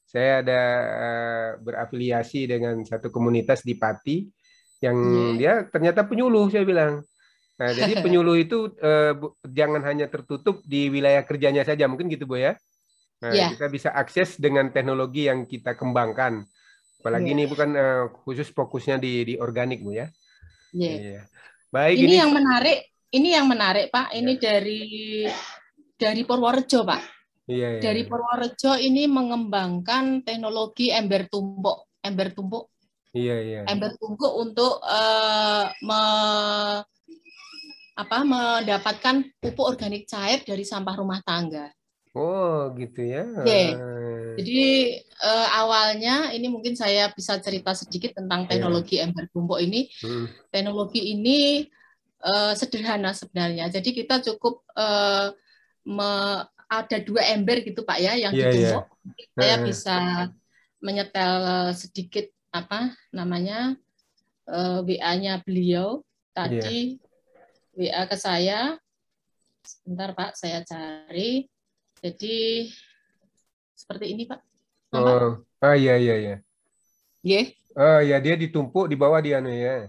Saya ada berafiliasi dengan satu komunitas di Pati yang Ya. dia ternyata penyuluh, saya bilang. Nah, jadi penyuluh itu jangan hanya tertutup di wilayah kerjanya saja, mungkin gitu, Bu ya. Nah, Ya. kita bisa akses dengan teknologi yang kita kembangkan. Apalagi Ya. ini bukan khusus fokusnya di organik, Bu ya. Ya. Iya. Baik, Ini ini yang menarik, Pak. Ini ya. dari Purworejo, Pak. Iya, Dari iya. Purworejo ini mengembangkan teknologi Iya, iya. ember tumpuk untuk mendapatkan pupuk organik cair dari sampah rumah tangga. Oh, gitu ya. Oke. Jadi awalnya ini mungkin saya bisa cerita sedikit tentang Iya. teknologi ember tumpuk ini. Hmm. Teknologi ini sederhana sebenarnya. Jadi kita cukup ada 2 ember gitu Pak ya yang Iya, iya. ditumpuk. Saya Heeh. bisa menyetel sedikit apa namanya WA-nya beliau Iya. tadi WA ke saya. Sebentar Pak, saya cari. Jadi seperti ini Pak. Nampak? Oh, ah, iya, iya, iya. Yeah. Oh, ya dia ditumpuk di bawah dia anu ya.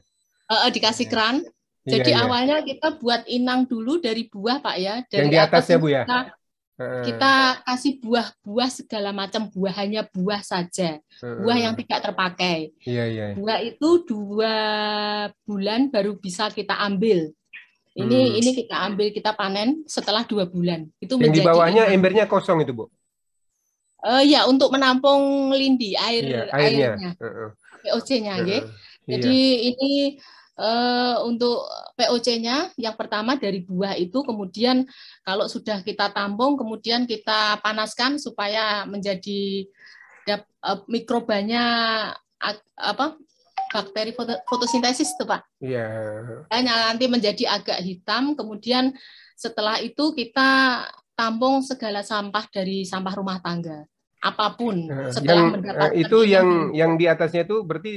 Dikasih keran. Iya, Jadi iya. awalnya kita buat inang dulu dari buah Pak ya. Yang Dari di atas atas ya, ini Bu ya. kita Heeh. kita kasih buah-buah segala macam buah, hanya buah saja, buah yang Heeh. tidak terpakai. Iya, iya. Buah itu 2 bulan baru bisa kita ambil. Hmm. Ini kita ambil, kita panen setelah 2 bulan. Itu Yang di menjadi bawahnya inang. embernya kosong itu, Bu. Ya untuk menampung lindi Iya, airnya. airnya. Heeh. POC-nya, ya. Heeh. Iya. Jadi ini untuk POC-nya yang pertama dari buah itu, kemudian kalau sudah kita tampung, kemudian kita panaskan supaya menjadi mikrobanya apa bakteri fotosintesis itu Pak. Iya. Nanti menjadi agak hitam, kemudian setelah itu kita tampung segala sampah dari sampah rumah tangga apapun Yang setelah mendapatkan itu inang yang dari yang di atasnya itu berarti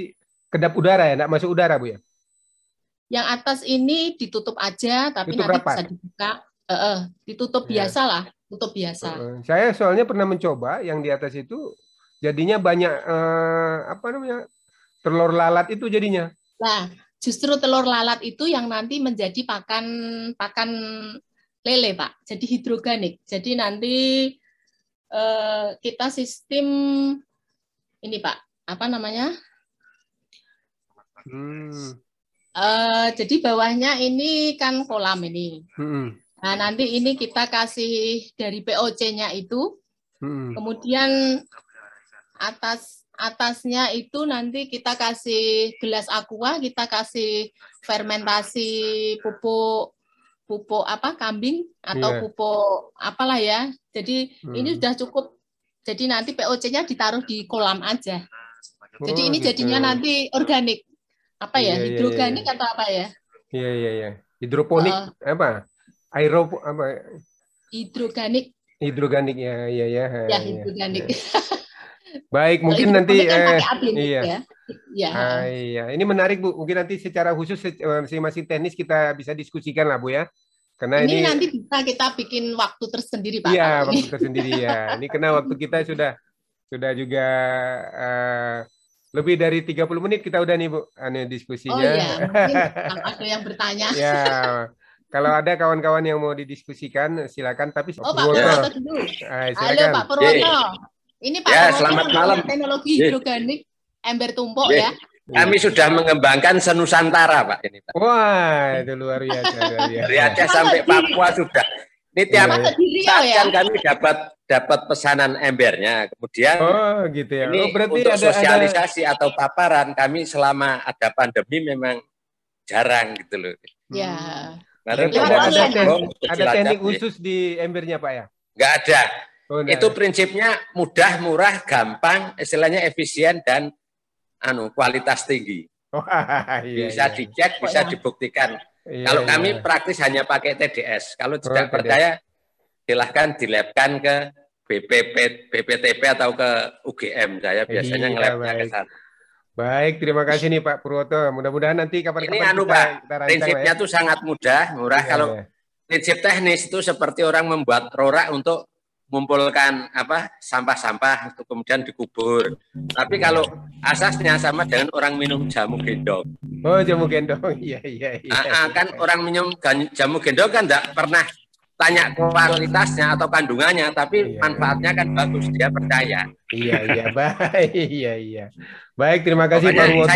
kedap udara ya, enggak masuk udara, Bu ya? yang atas ini ditutup aja, tapi Tutup nanti bisa rapat. dibuka. Ditutup Ya. biasa lah, tutup biasa. Saya soalnya pernah mencoba yang di atas itu jadinya banyak apa namanya? Telur lalat itu jadinya. Nah, justru telur lalat itu yang nanti menjadi pakan pakan lele, Pak. Jadi hidroganik. Jadi nanti kita sistem ini, Pak. Apa namanya? Hmm. Jadi bawahnya ini kan kolam ini. Hmm. Nah, nanti ini kita kasih dari POC-nya itu, Hmm. kemudian atasnya itu nanti kita kasih gelas aqua, kita kasih fermentasi pupuk pupuk apa kambing atau Iya. pupuk apalah ya. Jadi ini Hmm. sudah cukup. Jadi nanti POC-nya ditaruh di kolam aja. Jadi Oh ini gitu. jadinya nanti organik. Apa ya? Iya, iya, iya, iya. Hidroganik atau apa ya? Iya, iya, iya. Hidroponik apa? Aero apa? Hidroganik. Hidroganik ya, iya, ya, Ya, iya. hidroganik. Baik, Kalau mungkin nanti hidroponik kan pakai ablended iya. ya. Ya. Iya, ini menarik Bu. Mungkin nanti secara khusus masing-masing teknis kita bisa diskusikan lah Bu ya. Karena Ini ini nanti bisa kita bikin waktu tersendiri Pak iya kalau ini. waktu tersendiri ya. Ini karena waktu kita sudah juga eh, lebih dari 30 menit kita udah nih Bu, anu Oh diskusinya. ya, mungkin kalau ada yang bertanya. Ya, Kalau ada kawan-kawan yang mau didiskusikan, silakan. Tapi Pak Purwoto dulu. Halo silakan. Pak Purwoto. Ini Pak Ya, Purwoto selamat malam. teknologi hidroganik ember tumpuk ya. Kami sudah mengembangkan senusantara, Pak. Ini, Pak. Wah, itu luar biasa. Dari Aceh sampai Papua sudah. Ini tiap saat kan kami dapat pesanan embernya. Kemudian gitu ya. Ini berarti untuk sosialisasi atau paparan kami selama ada pandemi memang jarang gitu loh. Ya. Ada teknik khusus di embernya, Pak ya? Nggak ada. Itu prinsipnya mudah, murah, gampang, istilahnya efisien dan kualitas tinggi. Bisa dicek, bisa dibuktikan. Kalau kami praktis hanya pakai TDS. Kalau tidak percaya, silahkan dilabkan ke BPTP atau ke UGM. Saya biasanya ngelabnya ke sana. Baik, terima kasih nih Pak Purwoto. Mudah-mudahan nanti kapan-kapan kita prinsipnya itu sangat mudah, murah. Kalau prinsip teknis itu seperti orang membuat rorak untuk mengumpulkan sampah-sampah untuk kemudian dikubur. Tapi kalau asasnya sama dengan orang minum jamu gendong. Oh, jamu gendong. Iya. Kan orang minum jamu gendong kan enggak pernah tanya kualitasnya atau kandungannya, tapi manfaatnya kan bagus, dia percaya. Iya, baik. Iya. Baik, terima kasih Pak Purwoto.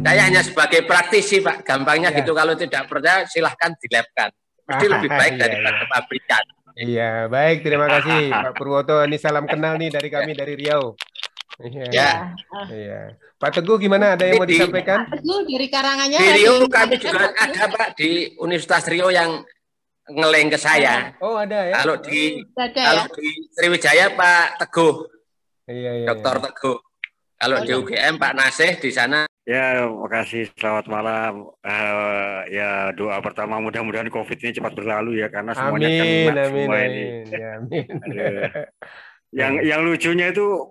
Saya hanya sebagai praktisi, Pak. Gampangnya gitu, kalau tidak percaya silahkan dilabkan. Pasti lebih baik daripada pabrikan. Iya, baik, terima kasih Pak Purwoto. Ini salam kenal nih dari kami dari Riau. Iya. Pak Teguh gimana? Ada yang mau disampaikan? Pak Teguh dari Karanganyar. Di Riau kami juga ada, Pak, di Universitas Riau yang ngeleng ke saya. Oh, ada ya. Kalau di Sriwijaya Pak Teguh. Iya. Dr. Teguh. Kalau di UGM Pak Nasih di sana. Ya, makasih. Selamat malam. Ya, doa pertama mudah-mudahan COVID ini cepat berlalu ya, karena semuanya kena semua ini. Amin. Yang lucunya itu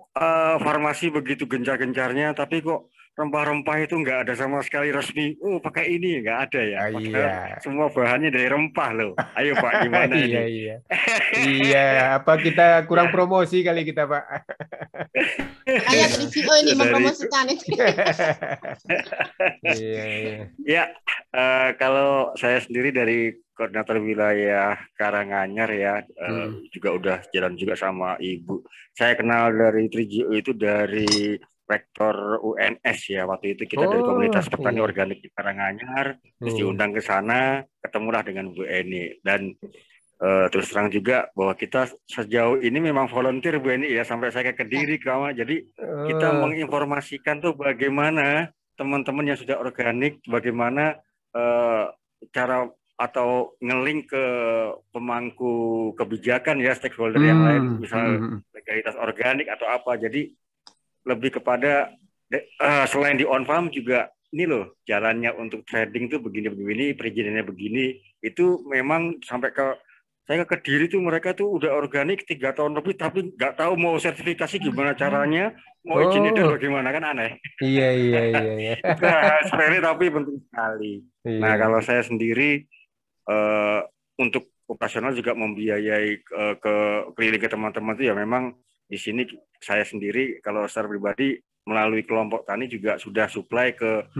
farmasi begitu gencar-gencarnya, tapi kok rempah-rempah itu nggak ada sama sekali resmi. Oh, pakai ini nggak ada ya. Semua bahannya dari rempah loh. Ayo Pak, gimana ini? Iya. Apa kita kurang promosi kali kita, Pak? Kayak TCO ini mempromosikan itu. Ya, kalau saya sendiri dari koordinator wilayah Karanganyar ya, juga udah jalan juga sama Ibu. Saya kenal dari Trigio itu dari rektor UNS ya, waktu itu kita dari komunitas petani organik di Karanganyar, terus diundang ke sana, ketemulah dengan Bu Eni, dan terus terang juga bahwa kita sejauh ini memang volunteer Bu Eni ya, sampai saya ke Kediri kawan, jadi kita menginformasikan tuh bagaimana teman-teman yang sudah organik, bagaimana cara atau ngelink ke pemangku kebijakan ya, stakeholder yang lain, misalnya legalitas organik atau apa. Jadi lebih kepada selain di on farm juga ini loh jalannya untuk trading tuh begini-begini, perizinannya begini. Itu memang sampai saya ke Kediri tuh mereka tuh udah organik 3 tahun lebih tapi nggak tahu mau sertifikasi gimana caranya, mau izin itu bagaimana, kan aneh. Iya. Sepele tapi penting sekali. Nah, kalau saya sendiri untuk operasional juga membiayai ke keliling ke teman-teman itu ya, memang di sini saya sendiri kalau secara pribadi melalui kelompok tani juga sudah supply ke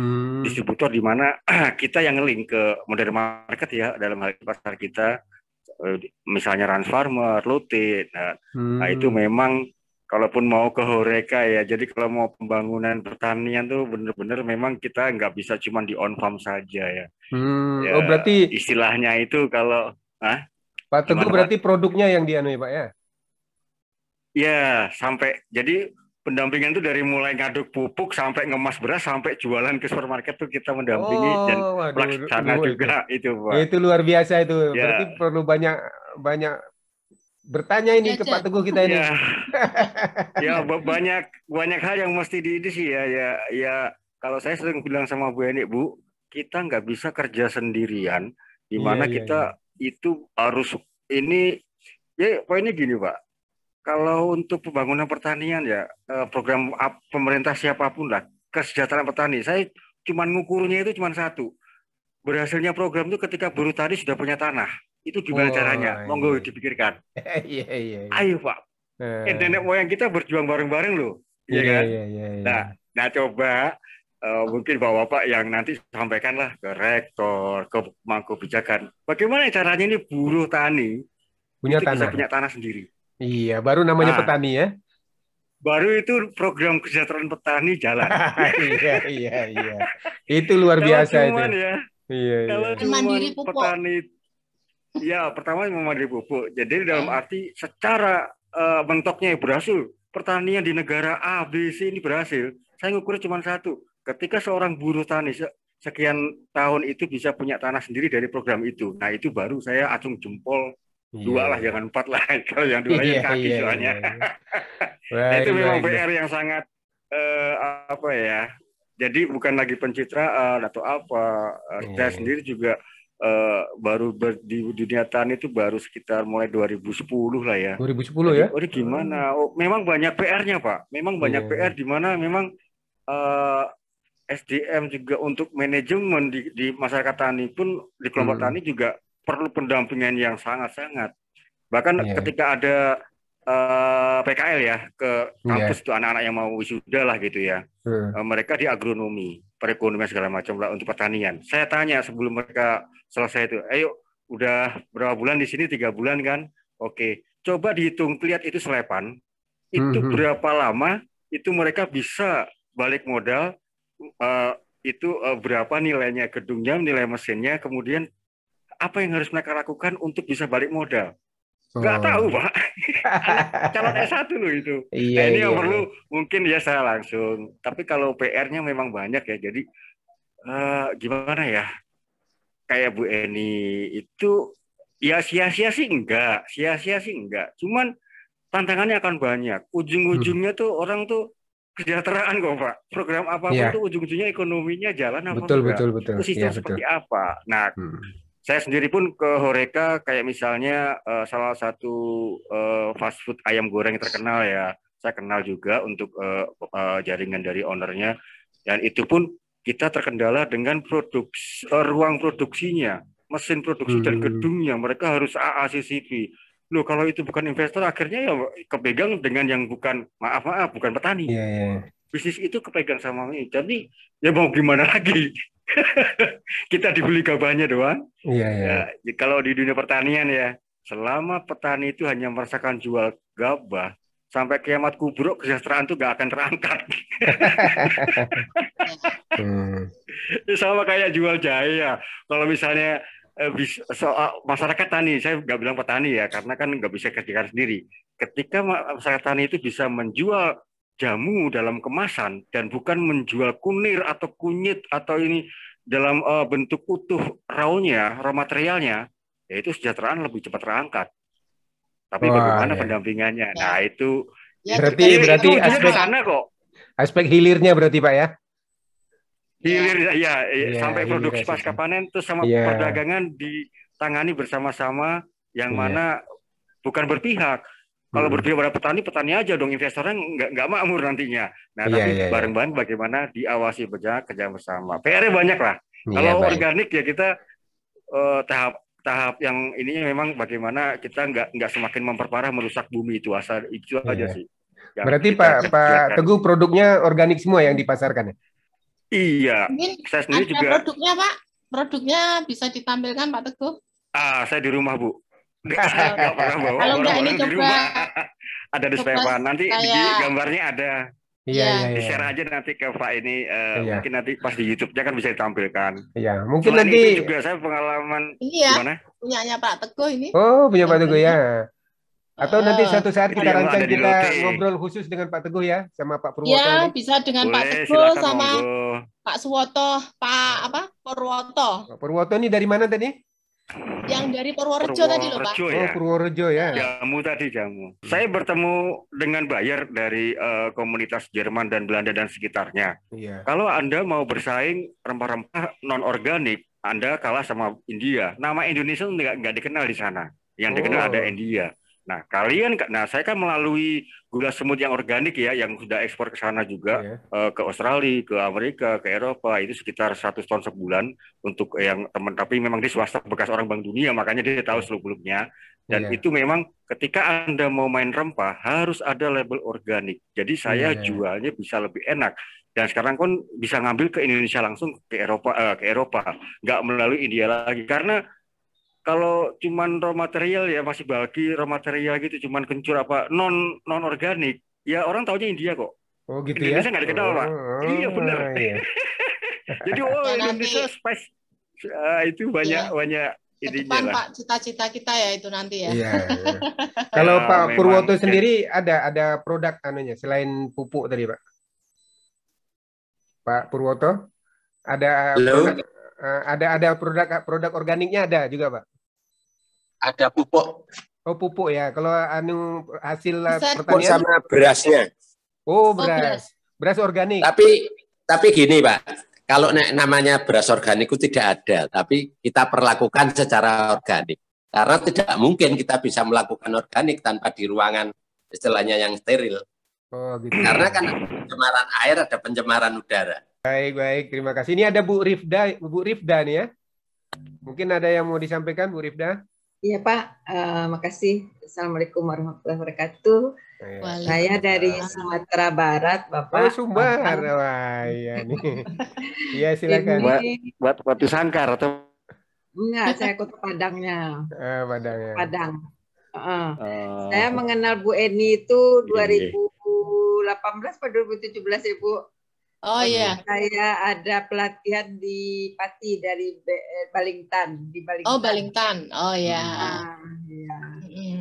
distributor, di mana kita yang nge-link ke modern market ya, dalam hal pasar kita, misalnya Rans Farmer, Lotte. Nah, itu memang kalaupun mau ke Horeca ya, jadi kalau mau pembangunan pertanian tuh benar-benar memang kita nggak bisa cuma di on farm saja ya. Ya, berarti istilahnya itu kalau Pak Teguh berarti produknya yang dianu ya Pak ya? Ya, sampai jadi pendampingan itu dari mulai ngaduk pupuk sampai ngemas beras sampai jualan ke supermarket tuh kita mendampingi dan pelaksana juga itu Pak. Itu luar biasa itu. Ya. Berarti perlu banyak bertanya ini ke Pak Teguh kita ini. Ya, banyak hal yang mesti diidi sih ya. Kalau saya sering bilang sama Bu Eni, Bu, kita nggak bisa kerja sendirian, di mana kita itu harus ini ya. Poinnya gini Pak. Kalau untuk pembangunan pertanian ya, program pemerintah siapapun lah, kesejahteraan petani, saya cuma ngukurnya itu cuma satu. Berhasilnya program itu ketika buruh tani sudah punya tanah. Itu gimana caranya? Monggo dipikirkan. Iya. Ayo Pak. Nenek moyang kita berjuang bareng-bareng loh. Iya kan? Iya. Nah, coba mungkin Bapak yang nanti sampaikanlah ke rektor, ke pemangku kebijakan. Bagaimana caranya ini buruh tani punya itu bisa tanah. punya tanah sendiri? Iya, baru namanya petani ya. Baru itu program kesejahteraan petani jalan. Iya. Itu luar biasa cuman itu. Ya, iya. Kalau cuman petani, ya pertama mandiri pupuk. Jadi dalam arti secara mentoknya berhasil. Pertanian di negara A, B, C ini berhasil. Saya ngukurnya cuma satu. Ketika seorang buruh tani sekian tahun itu bisa punya tanah sendiri dari program itu. Nah itu baru saya acung jempol. 2 lah, jangan 4 lah. Kalau yang 2 yang kaki soalnya. Nah, itu memang PR yang sangat apa ya. Jadi bukan lagi pencitraan atau apa. Saya sendiri juga baru di dunia tani itu baru sekitar mulai 2010 lah ya. 2010 jadi, ya? Gimana? Memang banyak PR-nya Pak. Memang banyak PR di mana memang SDM juga untuk manajemen di masyarakat tani pun di kelompok tani juga perlu pendampingan yang sangat-sangat. Bahkan ketika ada PKL ya ke kampus itu anak-anak yang mau wisuda lah gitu ya. Mereka di agronomi, perekonomian segala macam lah untuk pertanian. Saya tanya sebelum mereka selesai itu, ayo udah berapa bulan di sini? 3 bulan kan? Oke, coba dihitung, lihat itu selepan, itu berapa lama itu mereka bisa balik modal, itu berapa nilainya gedungnya, nilai mesinnya, kemudian apa yang harus mereka lakukan untuk bisa balik modal. Nggak tahu Pak, calon S1 loh itu. Nah ini yang perlu mungkin ya saya langsung. Tapi kalau PR-nya memang banyak ya. Jadi gimana ya? Kayak Bu Eni itu ya sia-sia sih enggak. Cuman tantangannya akan banyak. Ujung-ujungnya tuh orang tuh kesejahteraan kok Pak. Program apapun tuh ujung-ujungnya ekonominya jalan apa enggak. Betul. Itu sistem seperti apa. Nah saya sendiri pun ke Horeca kayak misalnya salah satu fast food ayam goreng terkenal ya. Saya kenal juga untuk jaringan dari ownernya. Dan itu pun kita terkendala dengan ruang produksinya, mesin produksi dan gedungnya. Mereka harus AACCP. Loh kalau itu bukan investor akhirnya ya kepegang dengan yang bukan, maaf, bukan petani. Bisnis itu kepegang sama ini. Jadi ya mau gimana lagi? Kita dibeli gabahnya doang. Ya, kalau di dunia pertanian ya, selama petani itu hanya merasakan jual gabah, sampai kiamat kubur kesejahteraan itu gak akan terangkat. Sama kayak jual jahe ya. Kalau misalnya masyarakat tani, saya nggak bilang petani ya, karena kan nggak bisa kerjakan sendiri. Ketika masyarakat tani itu bisa menjual jamu dalam kemasan dan bukan menjual kunir atau kunyit atau ini dalam bentuk utuh raw materialnya, ya itu kesejahteraan lebih cepat terangkat. Tapi bagaimana pendampingannya? Nah itu berarti aspek hilirnya berarti Pak ya? Hilir ya, sampai produksi pasca panen terus sama perdagangan ditangani bersama-sama yang mana bukan berpihak. Kalau berpihak pada petani aja dong, investornya nggak makmur nantinya. Nah, tapi bareng-bareng bagaimana diawasi kerja bersama. PR-nya banyak lah. Kalau organik ya kita tahap yang ininya memang bagaimana kita nggak semakin memperparah merusak bumi itu aja sih. Berarti Pak Teguh produknya organik semua yang dipasarkan ya? Iya. Mungkin saya sendiri juga. Produknya Pak, produknya bisa ditampilkan Pak Teguh? Saya di rumah Bu. Nggak pernah bawa. Kalau nggak ini coba ada di Stepan. Nanti gambarnya ada. Iya. Di-share aja nanti ke Pak ini. Mungkin nanti pas di YouTube-nya kan bisa ditampilkan. Iya. Mungkin selain nanti itu juga saya pengalaman. Gimana? Punyanya Pak Teguh ini. Oh, punya Pak Teguh ya. Atau nanti suatu saat kita rancang kita ngobrol khusus dengan Pak Teguh ya, sama Pak Purwoto. Ya, bisa dengan Pak Teguh sama Pak Suwoto, Pak Purwoto. Pak Purwoto ini dari mana tadi? Yang dari Purworejo tadi loh Pak. Oh, Purworejo ya. Jamu. Saya bertemu dengan buyer dari komunitas Jerman dan Belanda dan sekitarnya. Kalau Anda mau bersaing rempah-rempah non-organik, Anda kalah sama India. Nama Indonesia nggak dikenal di sana. Yang dikenal ada India. Nah, saya kan melalui gula semut yang organik ya, yang sudah ekspor ke sana juga, ke Australia, ke Amerika, ke Eropa, itu sekitar 100 ton sebulan untuk yang teman, tapi memang di swasta bekas orang Bank Dunia, makanya dia tahu seluk-beluknya. Dan itu memang ketika Anda mau main rempah, harus ada label organik. Jadi saya jualnya bisa lebih enak. Dan sekarang kan bisa ngambil ke Indonesia langsung ke Eropa, nggak melalui India lagi. Karena kalau cuman raw material ya masih bagi raw material gitu, cuman kencur apa non organik, ya orang taunya India kok. Oh gitu Indonesia ya? nggak dikenal, Pak. Iya bener. Iya. Jadi Ya, Indonesia nanti spice itu banyak ke ininya depan lah. Pak, cita-cita kita ya itu nanti ya. Iya, iya. Kalau Ya, Pak memang Purwoto sendiri ada produk anunya selain pupuk tadi, Pak? Pak Purwoto ada Halo, produk ada produk organiknya ada juga, Pak? ada pupuk Oh, pupuk ya. Kalau hasil Bisa. pupuk pertanian, sama berasnya. oh Oh, beras. beras organik. Tapi gini, Pak, kalau namanya beras organik itu tidak ada, tapi kita perlakukan secara organik. Karena tidak mungkin kita bisa melakukan organik tanpa di ruangan istilahnya yang steril. Oh, gitu. Karena kan ada pencemaran air, ada pencemaran udara. Baik, terima kasih. Ini ada Bu Rifda nih ya. Mungkin ada yang mau disampaikan, Bu Rifda? Iya Pak, makasih. Assalamualaikum warahmatullahi wabarakatuh. Saya dari Sumatera Barat, Bapak. Oh, Sumbar. Wah, iya nih. Iya, silakan. Buat Batu Sangkar atau enggak, saya Kota Padangnya. Padang ya. Padang. Saya mengenal Bu Eni itu 2018 atau 2017 ya, Bu. Oh iya. Saya ada pelatihan di Pati dari Balingtan, di Balingtan. Oh, Balingtan. Oh ya. Iya.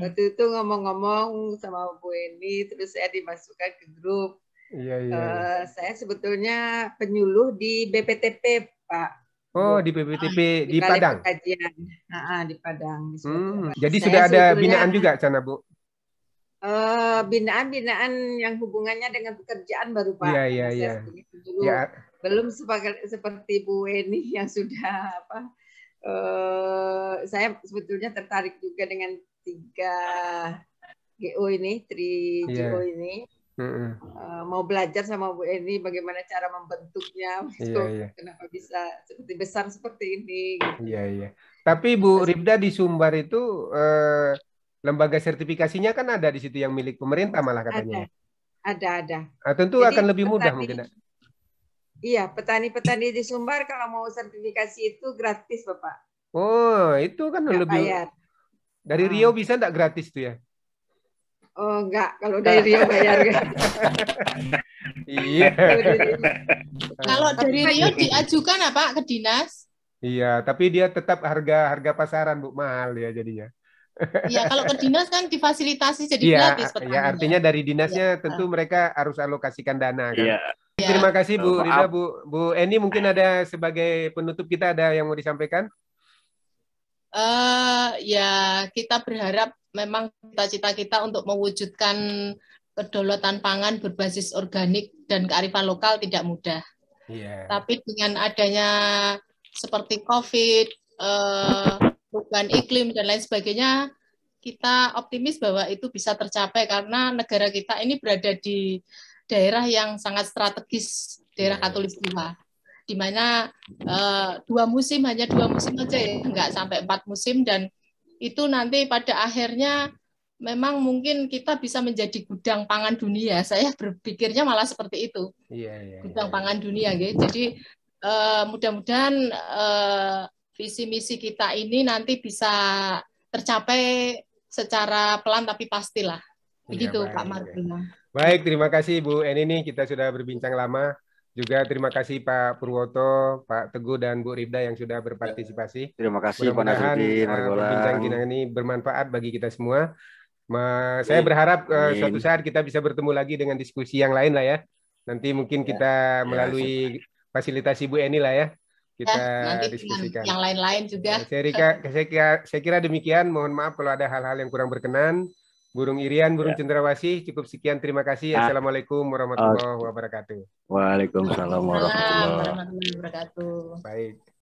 Waktu itu ngomong-ngomong sama Bu Eni, terus saya dimasukkan ke grup. Iya. Saya sebetulnya penyuluh di BPTP, Pak. Oh, di BPTP di Padang. Kajian. Di Padang. Jadi sudah ada binaan juga sana, Bu? Binaan-binaan yang hubungannya dengan pekerjaan baru, Pak. Iya. Belum seperti Bu Eni yang sudah saya sebetulnya tertarik juga dengan 3GO ini, 3GO ini. Mau belajar sama Bu Eni bagaimana cara membentuknya, kenapa bisa seperti besar seperti ini. Gitu. Iya. Tapi Bu Rifda di Sumbar itu lembaga sertifikasinya kan ada di situ yang milik pemerintah malah katanya. Ada. Tentu jadi, akan lebih mudah mungkin. Iya, petani-petani di Sumbar kalau mau sertifikasi itu gratis, Bapak. Oh, itu kan nggak lebih bayar. Dari Rio bisa enggak gratis tuh ya? Oh, enggak, kalau dari Rio bayar. Iya. Kalau dari Rio diajukan apa ke dinas? Iya, tapi dia tetap harga pasaran, Bu, mahal ya jadinya. Iya, kalau ke dinas kan difasilitasi jadi gratis petaninya. Ya, artinya dari dinasnya tentu mereka harus alokasikan dana kan. Iya. Terima kasih Bu Rida, Bu Eni, mungkin ada sebagai penutup kita ada yang mau disampaikan? Ya, kita berharap memang cita-cita kita untuk mewujudkan kedaulatan pangan berbasis organik dan kearifan lokal tidak mudah. Tapi dengan adanya seperti COVID, perubahan iklim dan lain sebagainya, kita optimis bahwa itu bisa tercapai karena negara kita ini berada di daerah yang sangat strategis, daerah Katulistiwa, di mana hanya 2 musim aja ya, nggak sampai 4 musim, dan itu nanti pada akhirnya memang mungkin kita bisa menjadi gudang pangan dunia. Saya berpikirnya malah seperti itu, gudang pangan dunia, gitu. Jadi mudah-mudahan visi misi kita ini nanti bisa tercapai secara pelan tapi pastilah. Begitu Pak Martina. Baik, terima kasih Bu Eni, nih kita sudah berbincang lama. Juga terima kasih Pak Purwoto, Pak Teguh dan Bu Rifda yang sudah berpartisipasi. Terima kasih Pak Nasruddin. Perbincangan kita ini bermanfaat bagi kita semua. Saya berharap suatu saat kita bisa bertemu lagi dengan diskusi yang lain lah ya. Nanti mungkin kita melalui fasilitasi Bu Eni lah ya. Kita diskusikan. Yang lain-lain juga. Saya kira demikian. Mohon maaf kalau ada hal-hal yang kurang berkenan. Burung Irian, Burung Cendrawasih, cukup sekian. Terima kasih. Assalamualaikum warahmatullahi wabarakatuh. Waalaikumsalam warahmatullahi wabarakatuh. Baik.